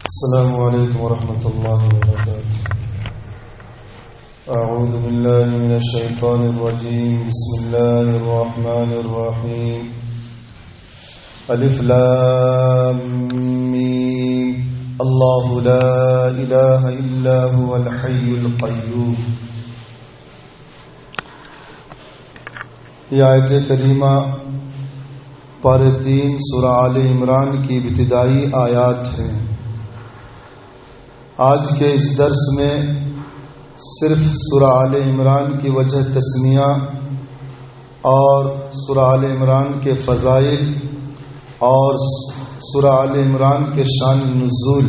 السلام علیکم ورحمۃ اللہ وبرکاتہ. اعوذ باللہ من الشیطان الرجیم. بسم اللہ الرحمن الرحیم. الف لام میم. اللہ لا الہ الا هو الحی القیوم. یہ آیت کریمہ پارہ 3 سورہ آل عمران کی ابتدائی آیات ہیں. آج کے اس درس میں صرف سورہ آل عمران کی وجہ تسمیہ اور سورہ آل عمران کے فضائل اور سورہ آل عمران کے شان نزول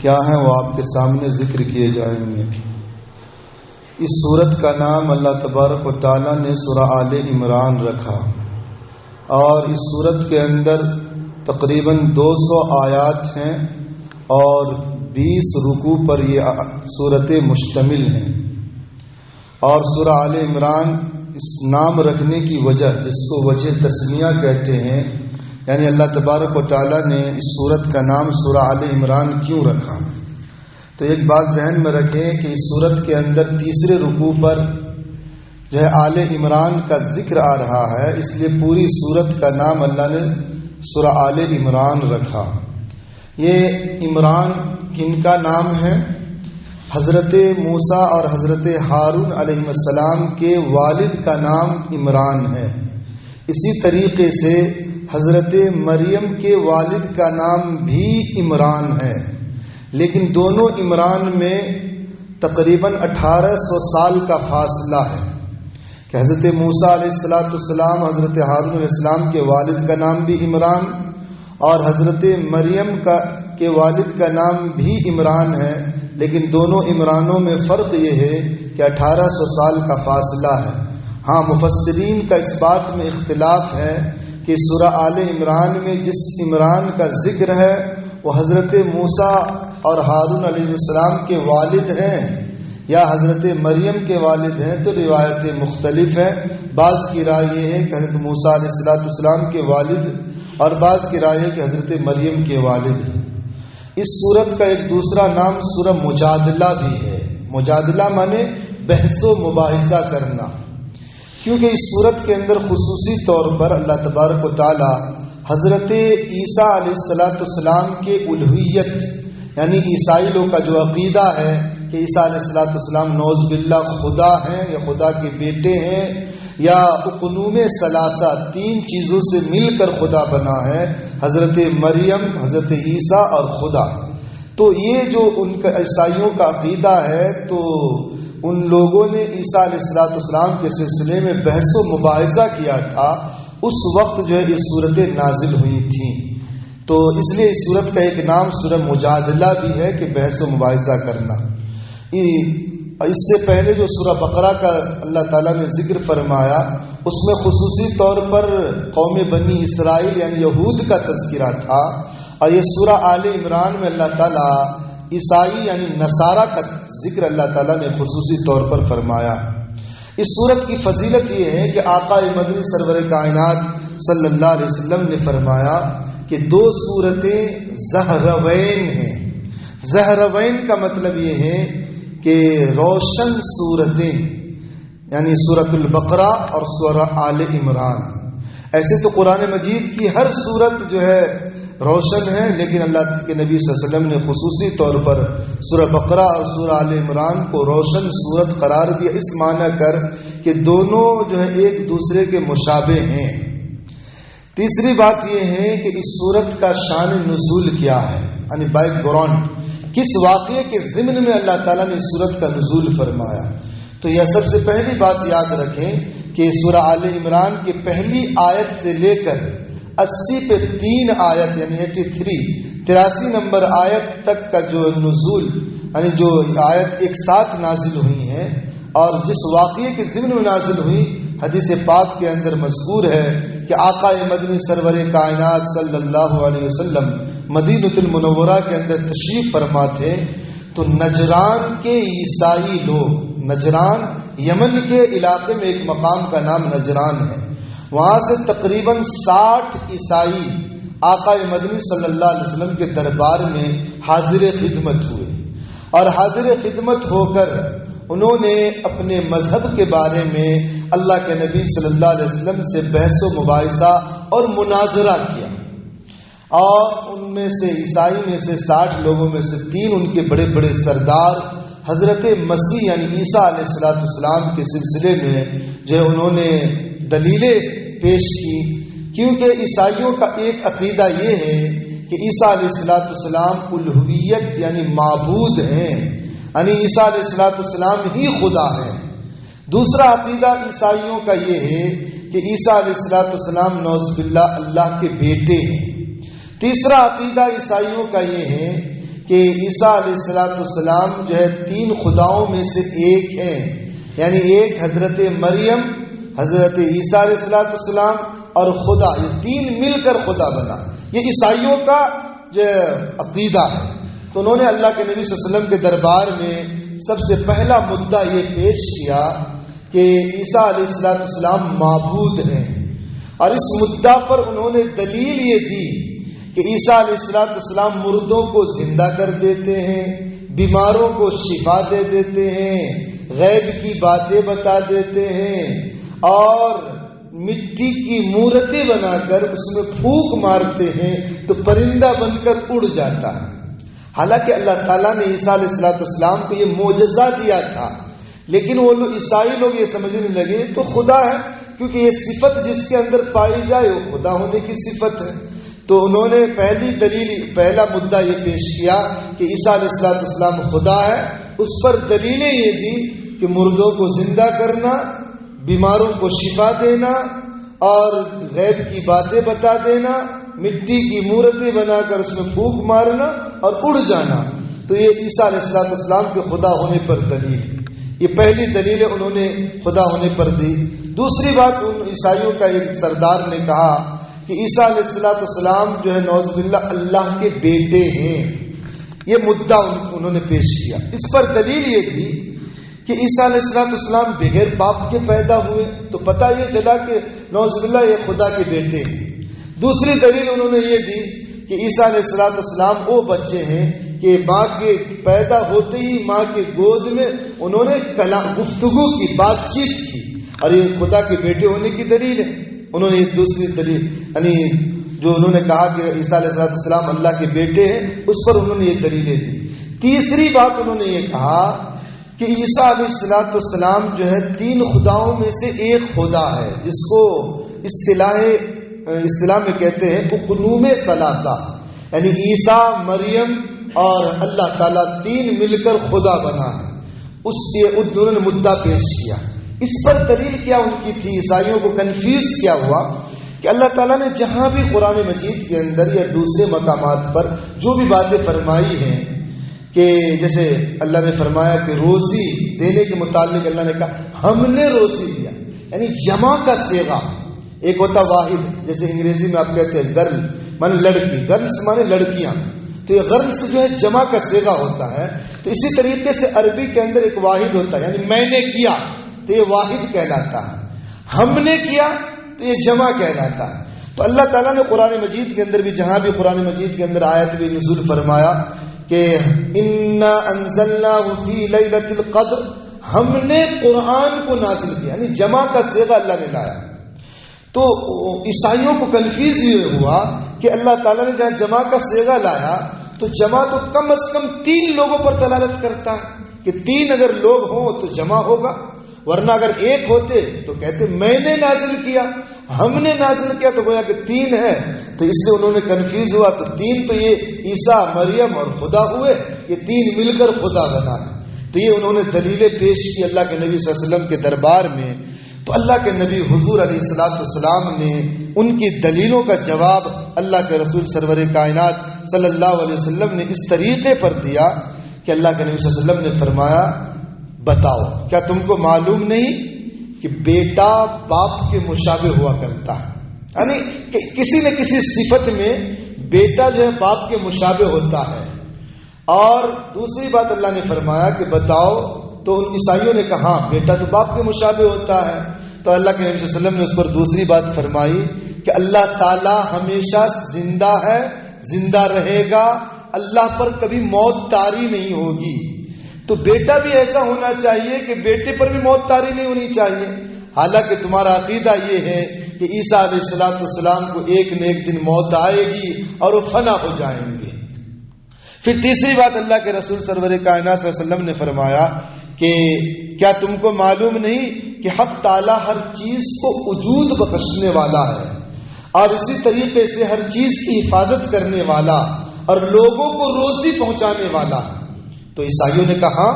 کیا ہیں وہ آپ کے سامنے ذکر کیے جائیں گے. اس سورت کا نام اللہ تبارک و تعالیٰ نے سورہ آل عمران رکھا اور اس سورت کے اندر تقریباً 200 آیات ہیں اور 20 رکوع پر یہ سورت مشتمل ہیں. اور سورہ آل عمران اس نام رکھنے کی وجہ جس کو وجہ تسمیہ کہتے ہیں، یعنی اللہ تبارک و تعالیٰ نے اس سورت کا نام سورہ آل عمران کیوں رکھا. تو ایک بات ذہن میں رکھیں کہ اس سورت کے اندر تیسرے رکوع پر جو ہے آل عمران کا ذکر آ رہا ہے، اس لیے پوری سورت کا نام اللہ نے سورہ آل عمران رکھا. یہ عمران کن کا نام ہے؟ حضرت موسیٰ اور حضرت ہارون علیہ السلام کے والد کا نام عمران ہے. اسی طریقے سے حضرت مریم کے والد کا نام بھی عمران ہے، لیکن دونوں عمران میں تقریباً 1800 سال کا فاصلہ ہے کہ حضرت موسیٰ علیہ السلام حضرت ہارون علیہ السلام کے والد کا نام بھی عمران اور حضرت مریم کے والد کا نام بھی عمران ہے، لیکن دونوں عمرانوں میں فرق یہ ہے کہ 1800 سال کا فاصلہ ہے. ہاں، مفسرین کا اس بات میں اختلاف ہے کہ سورہ آل عمران میں جس عمران کا ذکر ہے وہ حضرت موسیٰ اور ہارون علیہ السلام کے والد ہیں یا حضرت مریم کے والد ہیں. تو روایتیں مختلف ہیں. بعض کی رائے یہ ہے کہ حضرت موسیٰ علیہ السلام کے والد اور بعض کی رائے ہے کہ حضرت مریم کے والد ہیں. اس سورت کا ایک دوسرا نام سورہ مجادلہ بھی ہے. مجادلہ مانے بحث و مباحثہ کرنا، کیونکہ اس سورت کے اندر خصوصی طور پر اللہ تبارک و تعالی حضرت عیسیٰ علیہ السلام کے الوہیت یعنی عیسائی لوگ کا جو عقیدہ ہے کہ عیسیٰ علیہ السلام نعوذ باللہ خدا ہیں یا خدا کے بیٹے ہیں یا اقنوم ثلاثہ 3 چیزوں سے مل کر خدا بنا ہے، حضرت مریم، حضرت عیسیٰ اور خدا. تو یہ جو ان کا عیسائیوں کا عقیدہ ہے، تو ان لوگوں نے عیسیٰ علیہ السلام کے سلسلے میں بحث و مباحثہ کیا تھا. اس وقت جو ہے یہ صورتیں نازل ہوئی تھیں، تو اس لیے اس صورت کا ایک نام سورہ مجادلہ بھی ہے کہ بحث و مباحثہ کرنا. اس سے پہلے جو سورہ بقرہ کا اللہ تعالیٰ نے ذکر فرمایا اس میں خصوصی طور پر قوم بنی اسرائیل یعنی یہود کا تذکرہ تھا، اور یہ سورہ آل عمران میں اللہ تعالیٰ عیسائی یعنی نصارہ کا ذکر اللہ تعالیٰ نے خصوصی طور پر فرمایا. اس سورت کی فضیلت یہ ہے کہ آقا مدنی سرور کائنات صلی اللہ علیہ وسلم نے فرمایا کہ 2 سورتیں زہروین ہیں. زہروین کا مطلب یہ ہے کہ روشن صورتیں، یعنی سورۃ البقرہ اور سورہ آل عمران. ایسے تو قرآن مجید کی ہر سورت جو ہے روشن ہے، لیکن اللہ کے نبی صلی اللہ علیہ وسلم نے خصوصی طور پر سورہ بقرہ اور سورہ آل عمران کو روشن صورت قرار دیا، اس معنی کر کہ دونوں جو ہے ایک دوسرے کے مشابہ ہیں. تیسری بات یہ ہے کہ اس سورت کا شان نزول کیا ہے، یعنی بیک گراؤنڈ، کس واقعے کے ضمن میں اللہ تعالیٰ نے سورت کا نزول فرمایا. تو یہ سب سے پہلی بات یاد رکھیں کہ سورہ آل عمران کی پہلی آیت سے لے کر 80 پہ 3 آیت یعنی 83 نمبر آیت تک کا جو نزول یعنی جو آیت ایک ساتھ نازل ہوئی ہیں اور جس واقعے کے ضمن میں نازل ہوئی، حدیث پاک کے اندر مذکور ہے کہ آقا مدنی سرور کائنات صلی اللہ علیہ وسلم مدینۃ المنورہ کے اندر تشریف فرما تھے، تو نجران کے عیسائی لوگ، نجران یمن کے علاقے میں ایک مقام کا نام نجران ہے، وہاں سے تقریباً 60 عیسائی آقا مدنی صلی اللہ علیہ وسلم کے دربار میں حاضر خدمت ہوئے، اور حاضر خدمت ہو کر انہوں نے اپنے مذہب کے بارے میں اللہ کے نبی صلی اللہ علیہ وسلم سے بحث و مباحثہ اور مناظرہ کیا، اور ان میں سے عیسائی میں سے 60 لوگوں میں سے 3 ان کے بڑے بڑے سردار حضرت مسیح یعنی عیسیٰ علیہ السلام کے سلسلے میں جو ہے انہوں نے دلیلیں پیش کی، کیونکہ عیسائیوں کا ایک عقیدہ یہ ہے کہ عیسیٰ علیہ السلام الوہیت یعنی معبود ہیں، یعنی عیسیٰ علیہ السلام ہی خدا ہے۔ دوسرا عقیدہ عیسائیوں کا یہ ہے کہ عیسیٰ علیہ السلام نعوذ باللہ اللہ کے بیٹے ہیں۔ تیسرا عقیدہ عیسائیوں کا یہ ہے کہ عیسیٰ علیہ السلام جو ہے 3 خداؤں میں سے ایک ہیں، یعنی ایک حضرت مریم، حضرت عیسیٰ علیہ السلام اور خدا، یہ 3 مل کر خدا بنا، یہ عیسائیوں کا جو عقیدہ ہے۔ تو انہوں نے اللہ کے نبی صلی اللہ علیہ وسلم کے دربار میں سب سے پہلا مدعا یہ پیش کیا کہ عیسیٰ علیہ السلام معبود ہیں، اور اس مدعا پر انہوں نے دلیل یہ دی کہ عیسیٰ علیہ السلام مردوں کو زندہ کر دیتے ہیں، بیماروں کو شفا دے دیتے ہیں، غیب کی باتیں بتا دیتے ہیں، اور مٹی کی مورتیں بنا کر اس میں پھونک مارتے ہیں تو پرندہ بن کر اڑ جاتا ہے۔ حالانکہ اللہ تعالیٰ نے عیسیٰ علیہ السلام کو یہ معجزہ دیا تھا، لیکن وہ لوگ عیسائی لوگ یہ سمجھنے لگے تو خدا ہے، کیونکہ یہ صفت جس کے اندر پائی جائے وہ خدا ہونے کی صفت ہے۔ تو انہوں نے پہلا مدعا یہ پیش کیا کہ عیسیٰ علیہ السلام خدا ہے، اس پر دلیلیں یہ دی کہ مردوں کو زندہ کرنا، بیماروں کو شفا دینا، اور غیب کی باتیں بتا دینا، مٹی کی مورتیں بنا کر اس میں پھونک مارنا اور اڑ جانا، تو یہ عیسیٰ علیہ السلام کے خدا ہونے پر دلیل ہے۔ یہ پہلی دلیل انہوں نے خدا ہونے پر دی۔ دوسری بات ان عیسائیوں کا ایک سردار نے کہا کہ عیسیٰ علیہ السلام جو ہے نعوذ باللہ اللہ کے بیٹے ہیں، یہ مدعا انہوں نے پیش کیا۔ اس پر دلیل یہ تھی کہ عیسیٰ علیہ السلام بغیر باپ کے پیدا ہوئے، تو پتہ یہ چلا کہ نعوذ باللہ یہ خدا کے بیٹے ہیں۔ دوسری دلیل انہوں نے یہ دی کہ عیسیٰ علیہ السلام وہ بچے ہیں کہ ماں کے پیدا ہوتے ہی ماں کے گود میں انہوں نے گفتگو کی، بات چیت کی، اور یہ خدا کے بیٹے ہونے کی دلیل ہے۔ انہوں نے دوسری دلیل یعنی جو انہوں نے کہا کہ عیسیٰ علیہ السلام اللہ کے بیٹے ہیں، اس پر انہوں نے یہ دلیلیں دی۔ تیسری بات انہوں نے یہ کہا کہ عیسیٰ علیہ السلام جو ہے 3 خداؤں میں سے ایک خدا ہے، جس کو اصطلاح میں کہتے ہیں اقنوم ثلاثہ، یعنی عیسیٰ، مریم اور اللہ تعالیٰ 3 مل کر خدا بنا ہے۔ انہوں نے مدعا پیش کیا۔ اس پر دلیل کیا ان کی تھی؟ عیسائیوں کو کنفیوز کیا ہوا کہ اللہ تعالیٰ نے جہاں بھی قرآن مجید کے اندر یا دوسرے مقامات پر جو بھی باتیں فرمائی ہیں، کہ جیسے اللہ نے فرمایا کہ روزی دینے کے متعلق اللہ نے کہا ہم نے روزی دیا، یعنی جمع کا صیغہ، ایک ہوتا واحد، جیسے انگریزی میں آپ کہتے ہیں گرل مانے لڑکی، گرلس مانے لڑکیاں، تو یہ گرلس جو ہے جمع کا صیغہ ہوتا ہے۔ تو اسی طریقے سے عربی کے اندر ایک واحد ہوتا ہے، یعنی میں نے کیا تو یہ واحد کہلاتا ہے، ہم نے کیا تو یہ جمع کہلاتا ہے۔ تو اللہ تعالیٰ نے قرآن مجید کے اندر بھی جہاں بھی قرآن مجید کے اندر آیت بھی نزول فرمایا کہ انا انزلناہ فی لیلۃ القدر، ہم نے قرآن کو نازل کیا، یعنی جمع کا صیغہ اللہ نے لایا۔ تو عیسائیوں کو کنفیوز یہ ہوا کہ اللہ تعالیٰ نے جہاں جمع کا صیغہ لایا تو جمع تو کم از کم 3 لوگوں پر دلالت کرتا ہے کہ 3 اگر لوگ ہوں تو جمع ہوگا، ورنہ اگر ایک ہوتے تو کہتے میں نے نازل کیا، ہم نے نازل کیا، تو گویا کہ 3 ہے۔ تو اس لیے انہوں نے کنفیوز ہوا، تو 3 تو یہ عیسیٰ، مریم اور خدا ہوئے، یہ 3 مل کر خدا بنا ہے۔ تو یہ انہوں نے دلیلیں پیش کی اللہ کے نبی صلی اللہ علیہ وسلم کے دربار میں۔ تو اللہ کے نبی حضور علیہ السلام نے ان کی دلیلوں کا جواب اللہ کے رسول سرور کائنات صلی اللہ علیہ وسلم نے اس طریقے پر دیا کہ اللہ کے نبی صلی اللہ علیہ وسلم نے فرمایا بتاؤ کیا تم کو معلوم نہیں کہ بیٹا باپ کے مشابہ ہوا کرتا ہے، یعنی کہ کسی نہ کسی صفت میں بیٹا جو ہے باپ کے مشابہ ہوتا ہے۔ اور دوسری بات اللہ نے فرمایا کہ بتاؤ، تو ان عیسائیوں نے کہا بیٹا تو باپ کے مشابہ ہوتا ہے، تو اللہ کے نبی صلی اللہ علیہ وسلم نے اس پر دوسری بات فرمائی کہ اللہ تعالی ہمیشہ زندہ ہے، زندہ رہے گا، اللہ پر کبھی موت طاری نہیں ہوگی. تو بیٹا بھی ایسا ہونا چاہیے کہ بیٹے پر بھی موت طاری نہیں ہونی چاہیے. حالانکہ تمہارا عقیدہ یہ ہے کہ عیسیٰ علیہ السلام کو ایک نہ ایک دن موت آئے گی اور وہ فنا ہو جائیں گے. پھر تیسری بات اللہ کے رسول سرور کائنات صلی اللہ علیہ وسلم نے فرمایا کہ کیا تم کو معلوم نہیں کہ حق تعالی ہر چیز کو وجود بخشنے والا ہے اور اسی طریقے سے ہر چیز کی حفاظت کرنے والا اور لوگوں کو روزی پہنچانے والا ہے. تو عیسائیوں نے کہا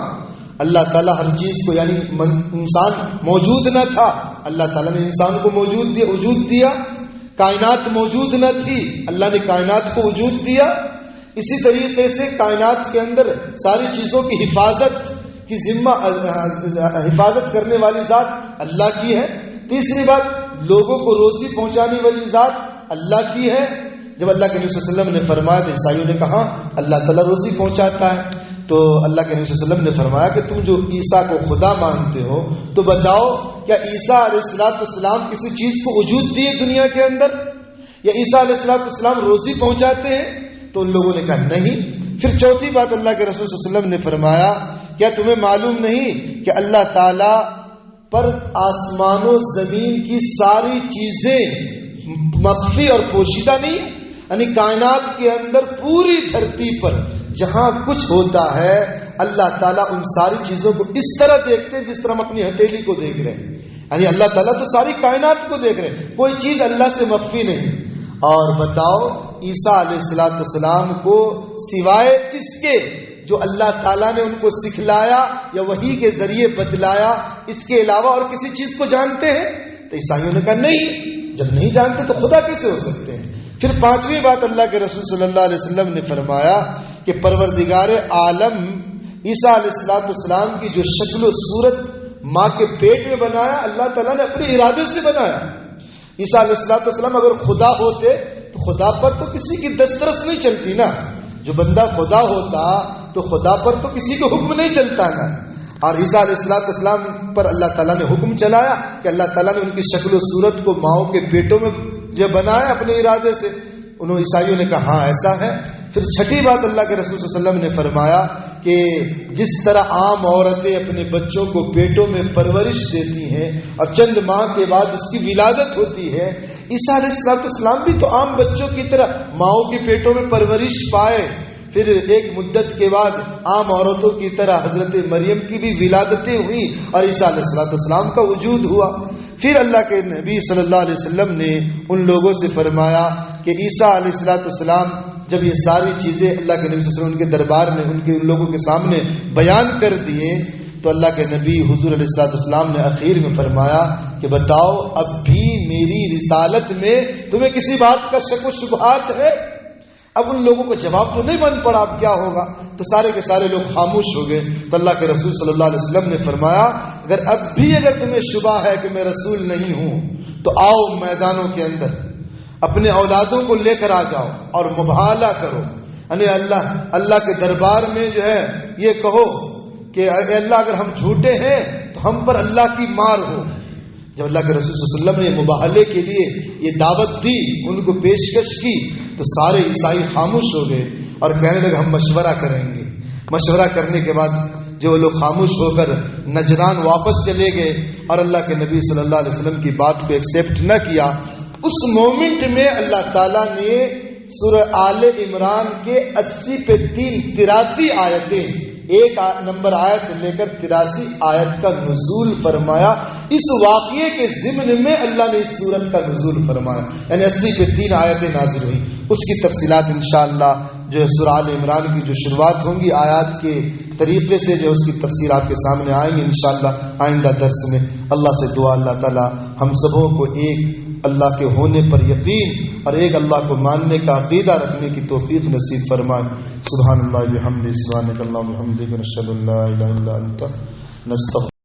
اللہ تعالیٰ ہر چیز کو، یعنی انسان موجود نہ تھا، اللہ تعالیٰ نے انسان کو وجود دیا. کائنات موجود نہ تھی، اللہ نے کائنات کو وجود دیا. اسی طریقے سے کائنات کے اندر ساری چیزوں کی حفاظت کی ذمہ حفاظت کرنے والی ذات اللہ کی ہے. تیسری بات، لوگوں کو روزی پہنچانے والی ذات اللہ کی ہے. جب اللہ کے نبی صلی اللہ علیہ وسلم نے فرمایا تو عیسائیوں نے کہا اللہ تعالیٰ روزی پہنچاتا ہے. تو اللہ کے نبی صلی اللہ علیہ وسلم نے فرمایا کہ تم جو عیسیٰ کو خدا مانتے ہو تو بتاؤ کیا عیسیٰ علیہ السلام کسی چیز کو وجود دیے دنیا کے اندر، یا عیسیٰ علیہ السلام روزی پہنچاتے ہیں؟ تو ان لوگوں نے کہا نہیں. پھر چوتھی بات اللہ کے رسول صلی اللہ علیہ وسلم نے فرمایا کیا تمہیں معلوم نہیں کہ اللہ تعالی پر آسمان و زمین کی ساری چیزیں مخفی اور پوشیدہ نہیں، یعنی کائنات کے اندر پوری دھرتی پر جہاں کچھ ہوتا ہے اللہ تعالیٰ ان ساری چیزوں کو اس طرح دیکھتے ہیں جس طرح ہم اپنی ہتھیلی کو دیکھ رہے ہیں. یعنی اللہ تعالیٰ تو ساری کائنات کو دیکھ رہے ہیں، کوئی چیز اللہ سے مخفی نہیں. اور بتاؤ عیسیٰ علیہ السلام کو سوائے اس کے جو اللہ تعالیٰ نے ان کو سکھلایا یا وحی کے ذریعے بتلایا، اس کے علاوہ اور کسی چیز کو جانتے ہیں؟ تو عیسائیوں نے کہا نہیں، جب نہیں جانتے تو خدا کیسے ہو سکتے ہیں. پھر پانچویں بات اللہ کے رسول صلی اللہ علیہ وسلم نے فرمایا کہ پروردگار عالم عیسیٰ علیہ السلام کی جو شکل و صورت ماں کے پیٹ میں بنایا، اللہ تعالیٰ نے اپنے ارادے سے بنایا. عیسیٰ علیہ السلام اگر خدا ہوتے تو خدا پر تو کسی کی دسترس نہیں چلتی نا. جو بندہ خدا ہوتا تو خدا پر تو کسی کو حکم نہیں چلتا نا. اور عیسیٰ علیہ السلام پر اللہ تعالیٰ نے حکم چلایا کہ اللہ تعالیٰ نے ان کی شکل و صورت کو ماؤں کے پیٹوں میں جو بنایا اپنے ارادے سے. انہوں عیسائیوں نے کہا ہاں ایسا ہے. پھر چھٹی بات اللہ کے رسول صلی اللہ علیہ وسلم نے فرمایا کہ جس طرح عام عورتیں اپنے بچوں کو پیٹوں میں پرورش دیتی ہیں اور چند ماہ کے بعد اس کی ولادت ہوتی ہے، عیسیٰ علیہ السلام بھی تو عام بچوں کی طرح ماؤں کے پیٹوں میں پرورش پائے. پھر ایک مدت کے بعد عام عورتوں کی طرح حضرت مریم کی بھی ولادتیں ہوئی اور عیسیٰ علیہ السلام کا وجود ہوا. پھر اللہ کے نبی صلی اللہ علیہ وسلم نے ان لوگوں سے فرمایا کہ عیسیٰ علیہ السلام جب یہ ساری چیزیں اللہ کے نبی صلی اللہ علیہ وسلم ان کے دربار میں ان لوگوں کے سامنے بیان کر دیے تو اللہ کے نبی حضور علیہ السلام نے اخیر میں فرمایا کہ بتاؤ اب بھی میری رسالت میں تمہیں کسی بات کا شک و شبہات ہے؟ اب ان لوگوں کو جواب تو نہیں بن پڑا، اب کیا ہوگا؟ تو سارے کے سارے لوگ خاموش ہو گئے. تو اللہ کے رسول صلی اللہ علیہ وسلم نے فرمایا اگر تمہیں شبہ ہے کہ میں رسول نہیں ہوں تو آؤ میدانوں کے اندر اپنے اولادوں کو لے کر آ جاؤ اور مباہلہ کرو. یعنی اللہ کے دربار میں جو ہے یہ کہو کہ اے اللہ اگر ہم جھوٹے ہیں تو ہم پر اللہ کی مار ہو. جب اللہ کے رسول صلی اللہ علیہ وسلم نے مباہلے کے لیے یہ دعوت دی، ان کو پیشکش کی، تو سارے عیسائی خاموش ہو گئے اور کہنے لگے ہم مشورہ کریں گے. مشورہ کرنے کے بعد جو لوگ خاموش ہو کر نجران واپس چلے گئے اور اللہ کے نبی صلی اللہ علیہ وسلم کی بات کو ایکسیپٹ نہ کیا، اس مومنٹ میں اللہ تعالیٰ نے سورہ آل عمران کے 80 پہ 83 آیتیں، ایک نمبر آیت سے لے کر 83 آیت کا نزول فرمایا. اس واقعے کے ضمن میں اللہ نے اس سورت کا نزول فرمایا، یعنی 80 پہ 3 آیتیں نازل ہوئی. اس کی تفصیلات انشاءاللہ جو ہے سورہ آل عمران کی جو شروعات ہوں گی آیات کے طریقے سے جو اس کی تفسیر آپ کے سامنے آئیں گی انشاءاللہ آئندہ درس میں. اللہ سے دعا اللہ تعالی ہم سبوں کو ایک اللہ کے ہونے پر یقین اور ایک اللہ کو ماننے کا عقیدہ رکھنے کی توفیق نصیب فرمائے. سبحان اللہ و بحمدہ، سبحانک اللہم و بحمدک، نشہد ان لا الہ الا انت، نستغفرک.